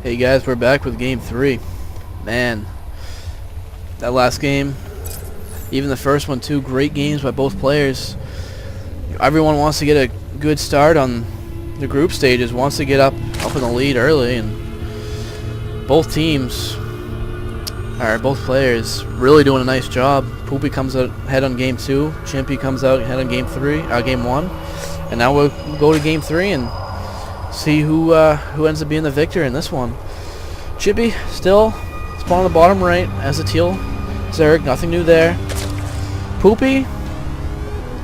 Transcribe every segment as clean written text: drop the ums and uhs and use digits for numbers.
Hey guys, we're back with game 3. Man, that last game, even the first one too, great games by both players. Everyone wants to get a good start on the group stages, wants to get up in the lead early, and both teams, or both players, really doing a nice job. Poopy comes out ahead on game 2, Chimpy comes out ahead on game 1, and now we'll go to game 3 and see who ends up being the victor in this one. Chippy still spawn on the bottom right as a teal Zerg, nothing new there. Poopy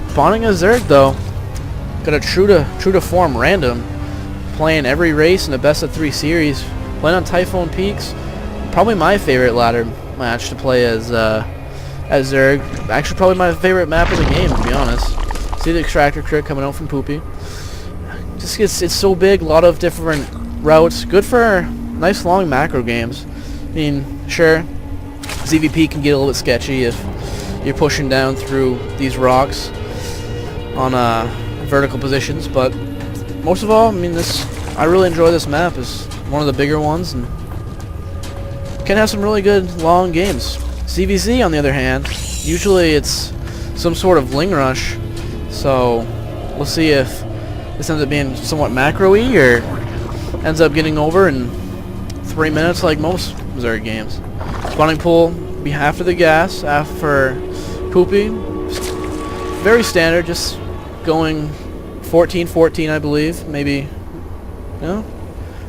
spawning a Zerg though. Got a true to form random, playing every race in the best of 3 series, playing on Typhoon Peaks. Probably my favorite ladder match to play as Zerg. Actually, probably my favorite map of the game, to be honest. See the extractor crit coming out from Poopy. Just it's so big, a lot of different routes. Good for nice long macro games. I mean, sure, ZVP can get a little bit sketchy if you're pushing down through these rocks on vertical positions, but most of all, I mean, I really enjoy this map. It's one of the bigger ones and can have some really good long games. CVZ, on the other hand, usually it's some sort of Ling Rush, so we'll see if this ends up being somewhat macro-y or ends up getting over in 3 minutes like most Zerg games. Spawning pool be after the gas, after Poopy. Very standard, just going 14-14, I believe. Maybe, no?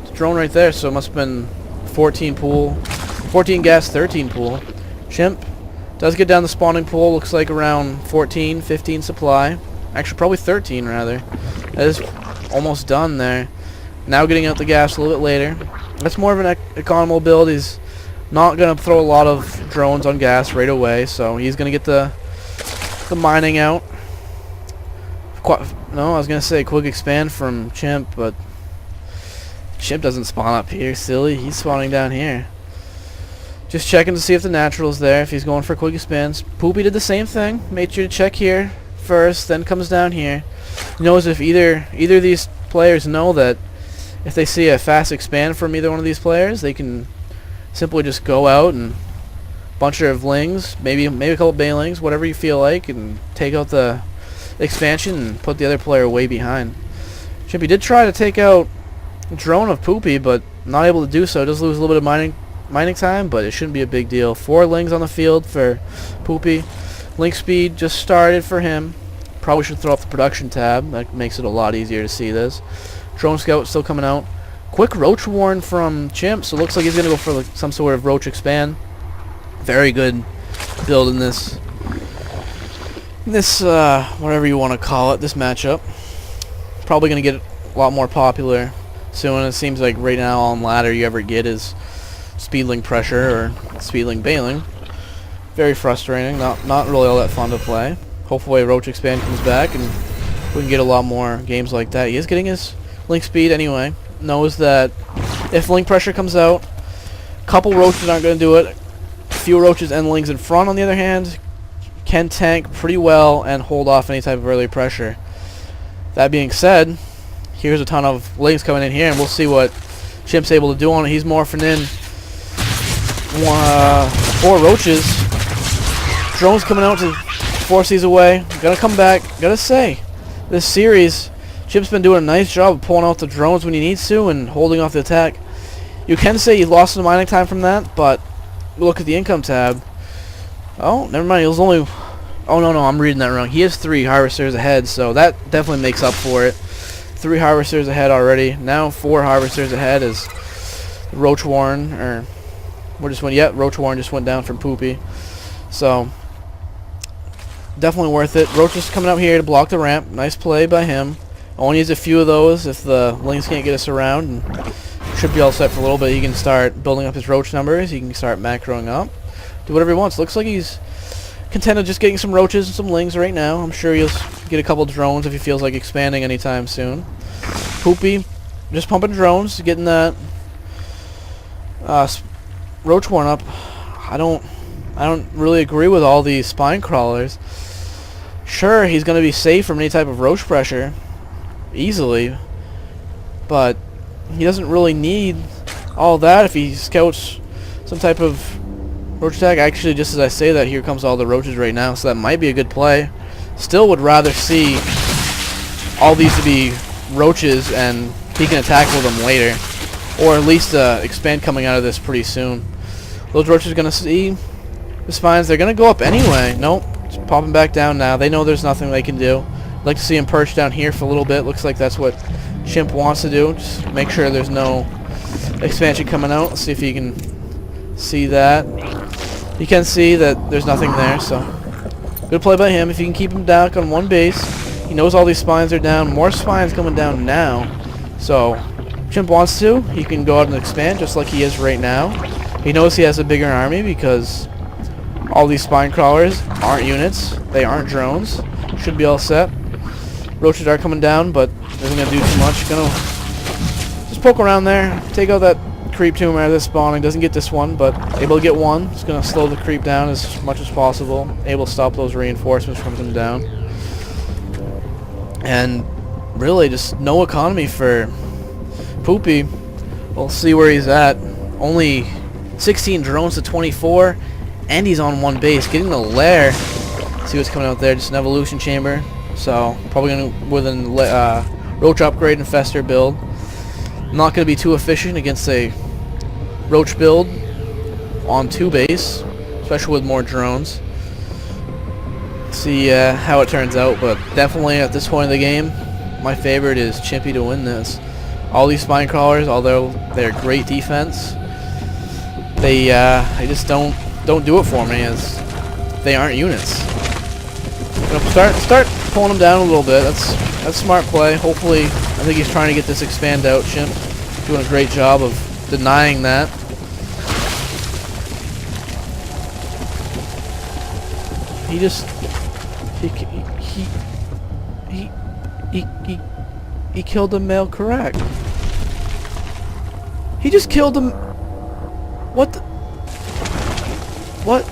It's a drone right there, so it must have been 14 pool. 14 gas, 13 pool. Chimp does get down the spawning pool, looks like around 14, 15 supply. Actually, probably 13 rather. That is almost done there. Now getting out the gas a little bit later. That's more of an economical build. He's not going to throw a lot of drones on gas right away, so he's going to get the mining out. No, I was going to say quick expand from Chimp, but Chimp doesn't spawn up here, silly. He's spawning down here. Just checking to see if the natural's there, if he's going for quick expands. Poopy did the same thing. Made sure to check here first, then comes down here. He knows if either of these players know that if they see a fast expand from either one of these players, they can simply just go out and bunch of lings, maybe a couple bailings, whatever you feel like, and take out the expansion and put the other player way behind. Chimpy did try to take out drone of Poopy, but not able to do so. Does lose a little bit of mining time, but it shouldn't be a big deal. 4 lings on the field for Poopy. Link speed just started for him. Probably should throw off the production tab. That makes it a lot easier to see this. Drone scout still coming out. Quick roach warn from Chimp, so it looks like he's gonna go for some sort of roach expand. Very good build in this whatever you want to call it, this matchup. Probably gonna get a lot more popular soon. It seems like right now on ladder you ever get is speedling pressure or speedling bailing. Very frustrating. Not really all that fun to play. Hopefully roach expand comes back and we can get a lot more games like that. He is getting his link speed anyway. Knows that if link pressure comes out, a couple roaches aren't going to do it. A few roaches and links in front, on the other hand, can tank pretty well and hold off any type of early pressure. That being said, here's a ton of links coming in here, and we'll see what Chimp's able to do on it. He's morphing in 4 roaches. Drones coming out to force these away. Gotta come back. Gotta say, this series, Chip's been doing a nice job of pulling out the drones when he needs to and holding off the attack. You can say he lost some mining time from that, but look at the income tab. Oh, never mind. It was only... Oh, no, I'm reading that wrong. He has 3 harvesters ahead, so that definitely makes up for it. 3 harvesters ahead already. Now 4 harvesters ahead is Roach Warren, or... Roach Warren just went down from Poopy. So... definitely worth it. Roach is coming out here to block the ramp. Nice play by him. Only needs a few of those if the lings can't get us around. And should be all set for a little bit. He can start building up his roach numbers. He can start macroing up. Do whatever he wants. Looks like he's content with just getting some roaches and some lings right now. I'm sure he'll get a couple drones if he feels like expanding anytime soon. Poopy just pumping drones, getting that roach warren up. I don't really agree with all these spine crawlers. Sure, he's going to be safe from any type of roach pressure easily, but he doesn't really need all that. If he scouts some type of roach attack, actually, just as I say that, here comes all the roaches right now, so that might be a good play. Still would rather see all these to be roaches, and he can attack with them later, or at least expand coming out of this pretty soon. Those roaches are gonna see the spines. They're gonna go up anyway. Nope, just popping back down now. They know there's nothing they can do. I'd like to see him perch down here for a little bit. Looks like that's what Chimp wants to do. Just make sure there's no expansion coming out. Let's see if he can see that. He can see that there's nothing there, so good play by him. If you can keep him down on one base, he knows all these spines are down. More spines coming down now. So Chimp wants to. He can go out and expand just like he is right now. He knows he has a bigger army because all these spine crawlers aren't units. They aren't drones. Should be all set. Roaches are coming down, but isn't going to do too much. Gonna just poke around there. Take out that creep tumor out of this spawning. Doesn't get this one, but able to get one. It's going to slow the creep down as much as possible. Able to stop those reinforcements from coming down. And really just no economy for Poopy. We'll see where he's at. Only 16 drones to 24, and he's on one base. Getting the lair. See what's coming out there. Just an evolution chamber. So probably going to with a roach upgrade and fester build. Not going to be too efficient against a roach build on 2 base, especially with more drones. See how it turns out, but definitely at this point of the game, my favorite is Chimpy to win this. All these spine crawlers, although they're great defense, they just don't do it for me, as they aren't units. Start pulling them down a little bit. That's smart play. Hopefully, I think he's trying to get this expand out. Chimp doing a great job of denying that. He just he killed the male correct. He just killed him. What the? What?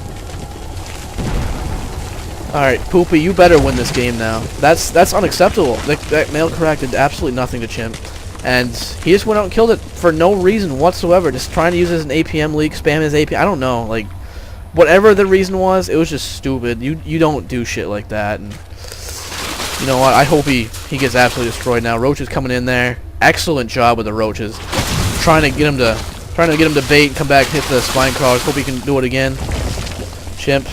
Alright, Poopy, you better win this game now. That's unacceptable. That male correct did absolutely nothing to Chimp. And he just went out and killed it for no reason whatsoever. Just trying to use it as an APM leak, spam his APM. I don't know. Like, whatever the reason was, it was just stupid. You don't do shit like that. And you know what? I hope he gets absolutely destroyed now. Roaches coming in there. Excellent job with the roaches. Trying to get him to bait and come back and hit the spine crawlers. Hope he can do it again. Chimp.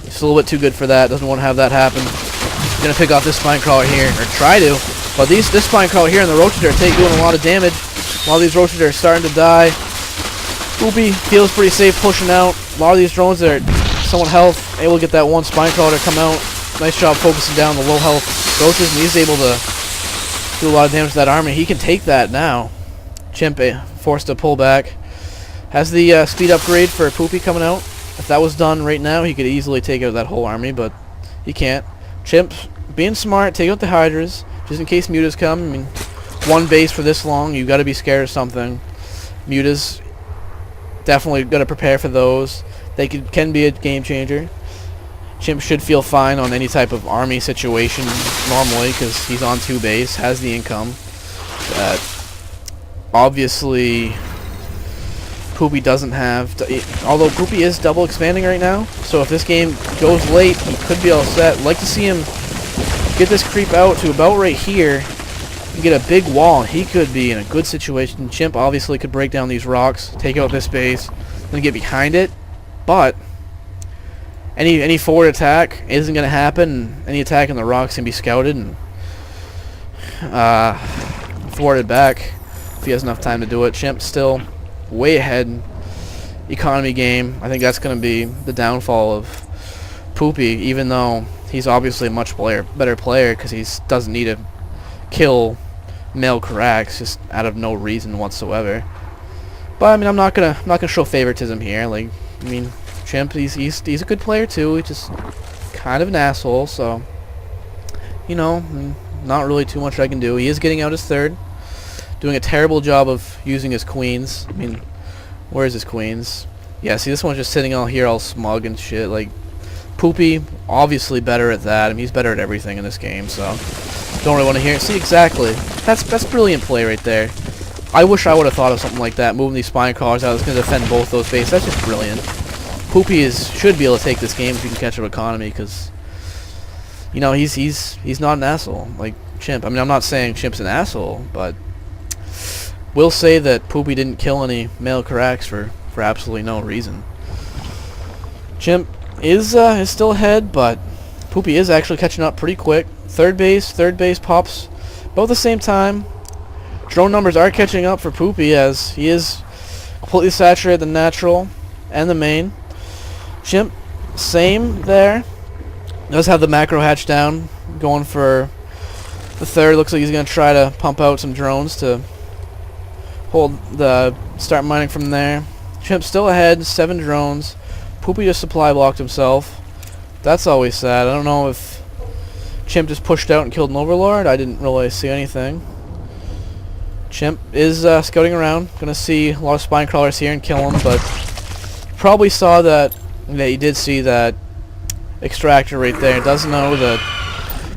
He's a little bit too good for that. Doesn't want to have that happen. He's gonna pick off this spine crawler here, or try to. But this spine crawler here and the roaches are doing a lot of damage. While these roaches are starting to die. Poopy feels pretty safe pushing out. A lot of these drones are somewhat health, able to get that one spine crawler to come out. Nice job focusing down the low health roaches, and he's able to do a lot of damage to that army. He can take that now. Chimp forced to pull back. Has the speed upgrade for Poopy coming out. If that was done right now, he could easily take out that whole army, but he can't. Chimp being smart, take out the Hydras, just in case mutas come. I mean, one base for this long, you've got to be scared of something. Mutas, definitely got to prepare for those. They can be a game changer. Chimp should feel fine on any type of army situation normally, because he's on 2 base, has the income. Obviously, Poopy doesn't have, although Poopy is double expanding right now, so if this game goes late, he could be all set. I'd like to see him get this creep out to about right here and get a big wall. He could be in a good situation. Chimp obviously could break down these rocks, take out this base, then get behind it, but any forward attack isn't going to happen. Any attack in the rocks can be scouted and thwarted back if he has enough time to do it. Chimp still way ahead. Economy game. I think that's going to be the downfall of Poopy, even though he's obviously a much better player because he doesn't need to kill male Karax just out of no reason whatsoever. But I mean, I'm not gonna show favoritism here. Like, I mean, Chimp, he's a good player too. He's just kind of an asshole. So, you know, not really too much I can do. He is getting out his third. Doing a terrible job of using his queens. I mean, where's his queens? Yeah, see, this one's just sitting out here all smug and shit. Like, Poopy, obviously better at that. I mean, he's better at everything in this game, so don't really want to hear it. See, exactly. That's brilliant play right there. I wish I would have thought of something like that, moving these spine crawlers out. It's going to defend both those bases. That's just brilliant. Poopy should be able to take this game if he can catch up economy, because you know he's not an asshole like Chimp. I mean, I'm not saying Chimp's an asshole, but we'll say that Poopy didn't kill any male Karax for absolutely no reason. Chimp is still ahead, but Poopy is actually catching up pretty quick. Third base pops about the same time. Drone numbers are catching up for Poopy as he is completely saturated the natural and the main. Chimp, same there. Does have the macro hatch down, going for the third. Looks like he's going to try to pump out some drones to start mining from there. Chimp still ahead, 7 drones. Poopy just supply blocked himself. That's always sad. I don't know if Chimp just pushed out and killed an Overlord. I didn't really see anything. Chimp is scouting around. Gonna see a lot of spine crawlers here and kill him, but probably saw that. Yeah, he did see that extractor right there. Doesn't know that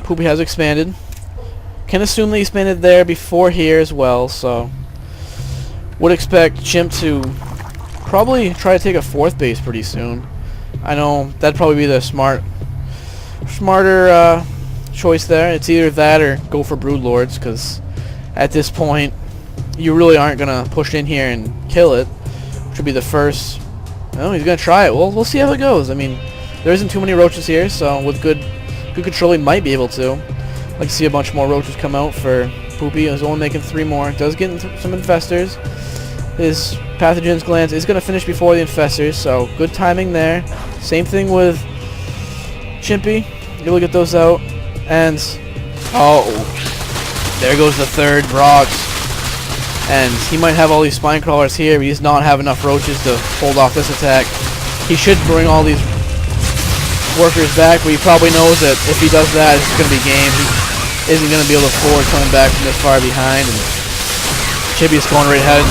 Poopy has expanded. Can assume that he expanded there before here as well, so would expect Chimp to probably try to take a 4th base pretty soon. I know that'd probably be the smarter choice there. It's either that or go for Broodlords, because at this point you really aren't gonna push in here and kill it, which would be the first. Oh, he's gonna try it. We'll see how it goes. I mean, there isn't too many roaches here, so with good control he might be able to. I'd like to see a bunch more roaches come out for Poopy. He's only making 3 more. Does get some infestors. His pathogens glands is gonna finish before the infestors, so good timing there. Same thing with Chimpy. Able to get those out, and oh, there goes the 3rd Brox. And he might have all these spine crawlers here, but he does not have enough roaches to hold off this attack. He should bring all these workers back, but he probably knows that if he does that, it's going to be game. He isn't going to be able to afford coming back from this far behind. And Chimpy's going right ahead,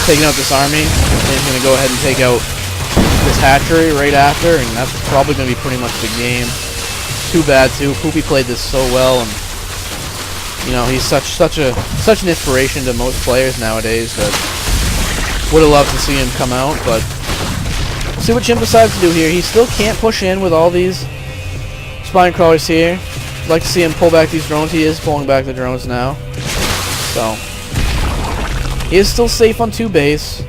taking out this army. And he's going to go ahead and take out this hatchery right after, and that's probably going to be pretty much the game. Too bad, too. Poopy played this so well, and you know, he's such an inspiration to most players nowadays that would have loved to see him come out, but see what Chimp decides to do here. He still can't push in with all these spine crawlers here. I'd like to see him pull back these drones. He is pulling back the drones now. So he is still safe on 2 base.